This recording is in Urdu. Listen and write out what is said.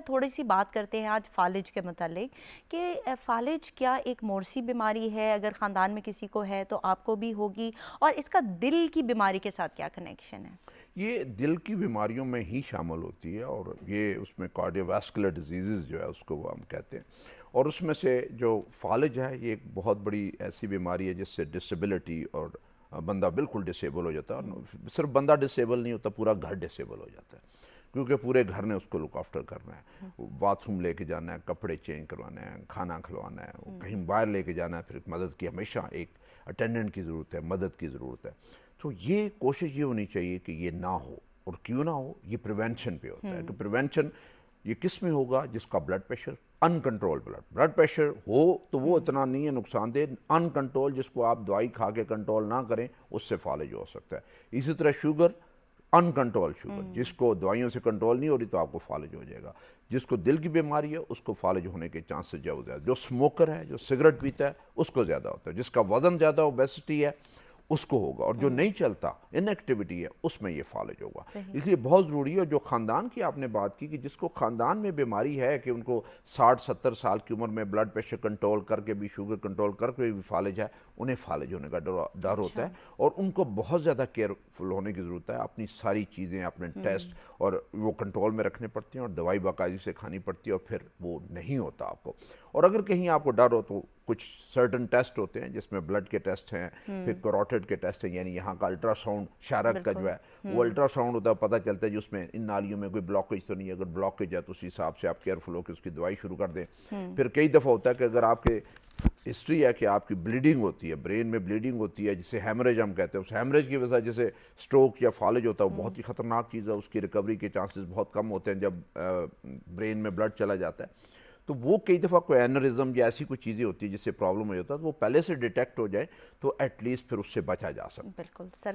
تھوڑی سی بات کرتے ہیں آج فالج کے متعلق کہ فالج کیا ایک مورثی بیماری ہے؟ اگر خاندان میں کسی کو ہے تو آپ کو بھی ہوگی، اور اس کا دل کی بیماری کے ساتھ کیا کنیکشن ہے؟ یہ دل کی بیماریوں میں ہی شامل ہوتی ہے، اور یہ اس میں کارڈیو واسکولر ڈیزیزز جو ہے اس کو وہ ہم کہتے ہیں، اور اس میں سے جو فالج ہے یہ ایک بہت بڑی ایسی بیماری ہے جس سے ڈسیبلٹی اور بندہ بالکل ڈسیبل ہو جاتا ہے، اور صرف بندہ ڈسیبل نہیں ہوتا، پورا گھر ڈسیبل ہو جاتا ہے، کیونکہ پورے گھر نے اس کو لک آفٹر کرنا ہے، باتھ روم لے کے جانا ہے، کپڑے چینج کروانا ہے، کھانا کھلوانا ہے، کہیں باہر لے کے جانا ہے، پھر مدد کی ہمیشہ ایک اٹینڈنٹ کی ضرورت ہے، مدد کی ضرورت ہے۔ تو یہ کوشش یہ ہونی چاہیے کہ یہ نہ ہو، اور کیوں نہ ہو، یہ پریونشن پہ ہوتا ہے کہ پریونشن یہ کس میں ہوگا؟ جس کا بلڈ پریشر ان کنٹرول بلڈ پریشر ہو تو وہ اتنا نہیں ہے نقصان دہ، ان کنٹرول جس کو آپ دوائی کھا کے کنٹرول نہ کریں اس سے فالج ہو سکتا ہے۔ اسی طرح شوگر، ان کنٹرول شوگر جس کو دوائیوں سے کنٹرول نہیں ہو رہی تو آپ کو فالج ہو جائے گا۔ جس کو دل کی بیماری ہے اس کو فالج ہونے کے چانسز زیادہ ہے۔ جو سموکر ہے، جو سگریٹ پیتا ہے اس کو زیادہ ہوتا ہے۔ جس کا وزن زیادہ اوبیسٹی ہے اس کو ہوگا، اور جو نہیں چلتا، ان ایکٹیویٹی ہے، اس میں یہ فالج ہوگا۔ اس لیے بہت ضروری ہے، جو خاندان کی آپ نے بات کی کہ جس کو خاندان میں بیماری ہے کہ ان کو 60-70 سال کی عمر میں بلڈ پریشر کنٹرول کر کے بھی، شوگر کنٹرول کر کے بھی فالج ہے، انہیں فالج ہونے کا ڈر ہوتا ہے، اور ان کو بہت زیادہ کیئرفل ہونے کی ضرورت ہے۔ اپنی ساری چیزیں، اپنے ٹیسٹ اور وہ کنٹرول میں رکھنے پڑتے ہیں، اور دوائی باقاعدگی سے کھانی پڑتی ہے، اور پھر وہ نہیں ہوتا آپ کو۔ اور اگر کہیں آپ کو ڈر ہو تو کچھ سرٹن ٹیسٹ ہوتے ہیں جس میں بلڈ کے ٹیسٹ ہیں، پھر کروٹڈ کے ٹیسٹ ہیں، یعنی یہاں کا الٹرا ساؤنڈ شارک کا جو ہے وہ الٹرا ساؤنڈ ہوتا ہے، پتہ چلتا ہے جو اس میں ان نالیوں میں کوئی بلاکیج تو نہیں ہے، اگر بلاکیج ہے تو اسی حساب سے آپ کیئرفل ہو کے اس کی دوائی شروع کر دیں۔ پھر کئی دفعہ ہوتا ہے کہ اگر آپ کے ہسٹری ہے کہ آپ کی بلیڈنگ ہوتی ہے، برین میں بلیڈنگ ہوتی ہے جسے ہیمریج ہم کہتے ہیں، اس ہیمریج کی وجہ جیسے سٹروک یا فالج ہوتا ہے، وہ بہت ہی خطرناک چیز ہے، اس کی ریکوری کے چانسز بہت کم ہوتے ہیں جب برین میں بلڈ چلا جاتا ہے۔ تو وہ کئی دفعہ کوئی اینورزم یا ایسی کوئی چیزیں ہوتی ہیں جس سے پرابلم ہو جاتا ہے، تو وہ پہلے سے ڈیٹیکٹ ہو جائے تو ایٹ لیسٹ پھر اس سے بچا جا سکتا ہے۔ بالکل سر